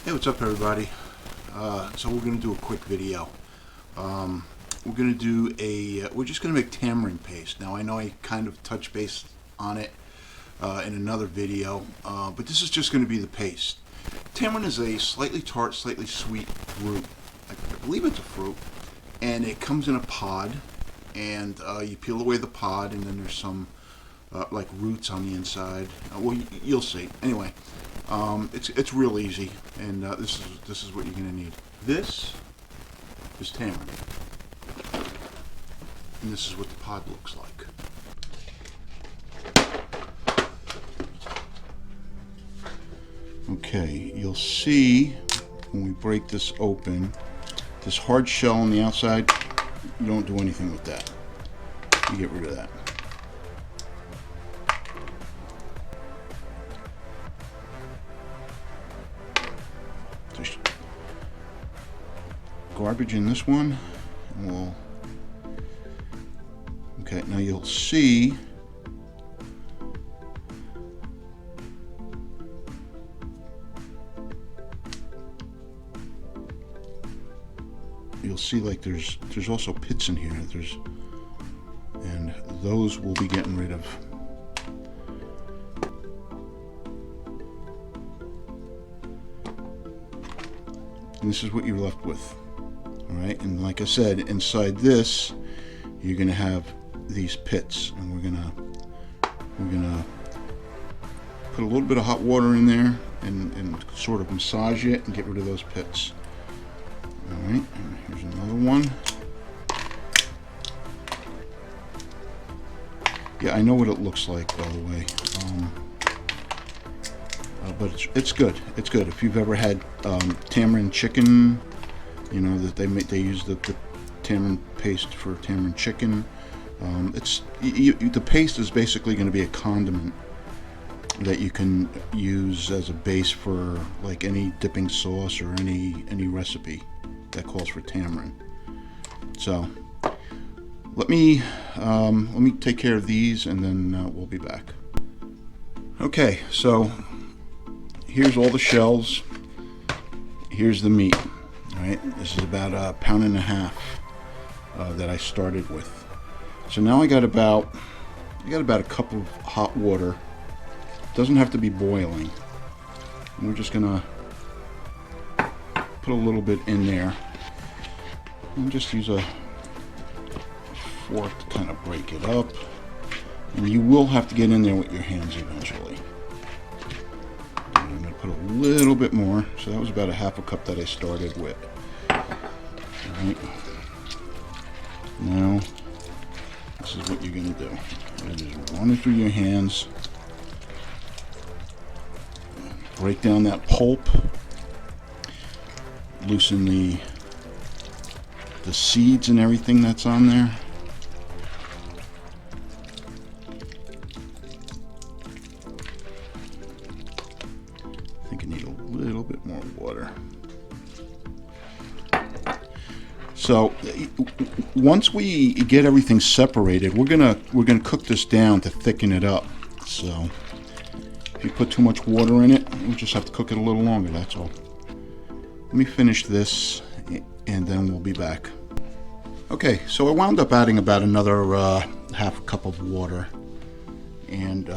Hey, what's up everybody? So we're going to do a quick video. We're going to do we're just going to make tamarind paste. Now I know I kind of touched base on it in another video, but this is just going to be the paste. Tamarind is a slightly tart, slightly sweet fruit. I believe it's a fruit, and it comes in a pod, and you peel away the pod, and then there's some like roots on the inside. Well, you'll see. Anyway, it's real easy, and this is what you're going to need. This is tamarind, and this is what the pod looks like. Okay, you'll see when we break this open, this hard shell on the outside, you don't do anything with that. You get rid of that. There's garbage in this one. We'll, okay, now you'll see like there's also pits in here. And those we'll be getting rid of. And this is what you're left with. All right, and like I said, inside this you're gonna have these pits, and we're gonna put a little bit of hot water in there and sort of massage it and get rid of those pits. All right, and here's another one. Yeah, I know what it looks like, by the way, but it's good. It's good. If you've ever had tamarind chicken, you know that they use the tamarind paste for tamarind chicken. The paste is basically going to be a condiment that you can use as a base for like any dipping sauce or any recipe that calls for tamarind. So let me take care of these, and then we'll be back. Okay, so here's all the shells. Here's the meat. All right, this is about 1.5 pounds that I started with. So now I got about a cup of hot water. Doesn't have to be boiling. And we're just gonna put a little bit in there and just use a fork to kind of break it up. And you will have to get in there with your hands eventually. And I'm gonna put a little bit more. So that was about 1/2 cup that I started with. All right. Now this is what you're gonna do. You're just run it through your hands. Break down that pulp. Loosen the seeds and everything that's on there. I think I need a little bit more water. So once we get everything separated, we're gonna cook this down to thicken it up. So if you put too much water in it, we just have to cook it a little longer, that's all. Let me finish this, and then we'll be back. Okay, so I wound up adding about another 1/2 cup of water, and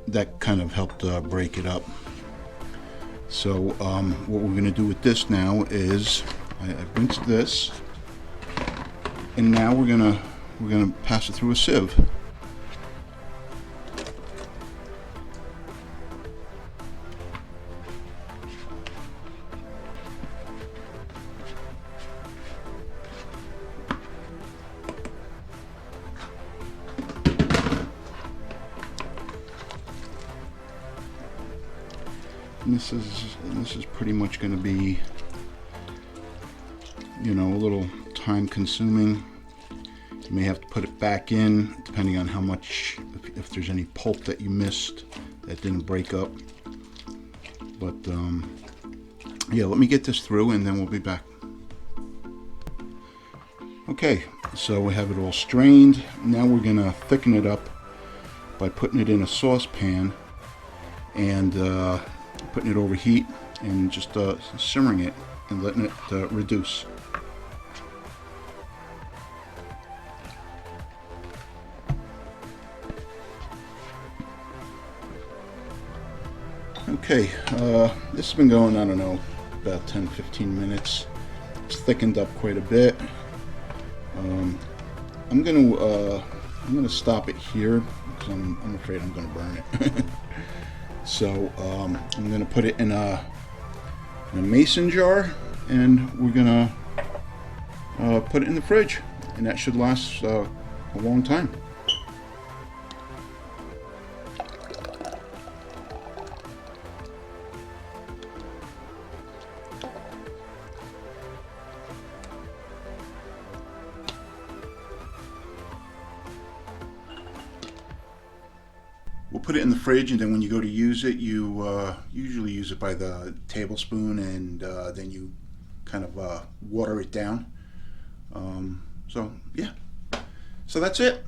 that kind of helped break it up. So what we're gonna do with this now is I rinsed this, and now we're gonna pass it through a sieve. And this is pretty much going to be, you know, a little time consuming. You may have to put it back in depending on how much, if there's any pulp that you missed that didn't break up. But yeah, let me get this through and then we'll be back. Okay, so we have it all strained. Now we're gonna thicken it up by putting it in a saucepan and putting it over heat and just simmering it and letting it reduce. Okay, this has been going, I don't know, about 10-15 minutes. It's thickened up quite a bit. I'm gonna stop it here because I'm afraid I'm gonna burn it. So I'm gonna put it in a mason jar, and we're gonna put it in the fridge, and that should last a long time. We'll put it in the fridge, and then when you go to use it, you usually use it by the tablespoon, and then you kind of water it down. So yeah, so that's it.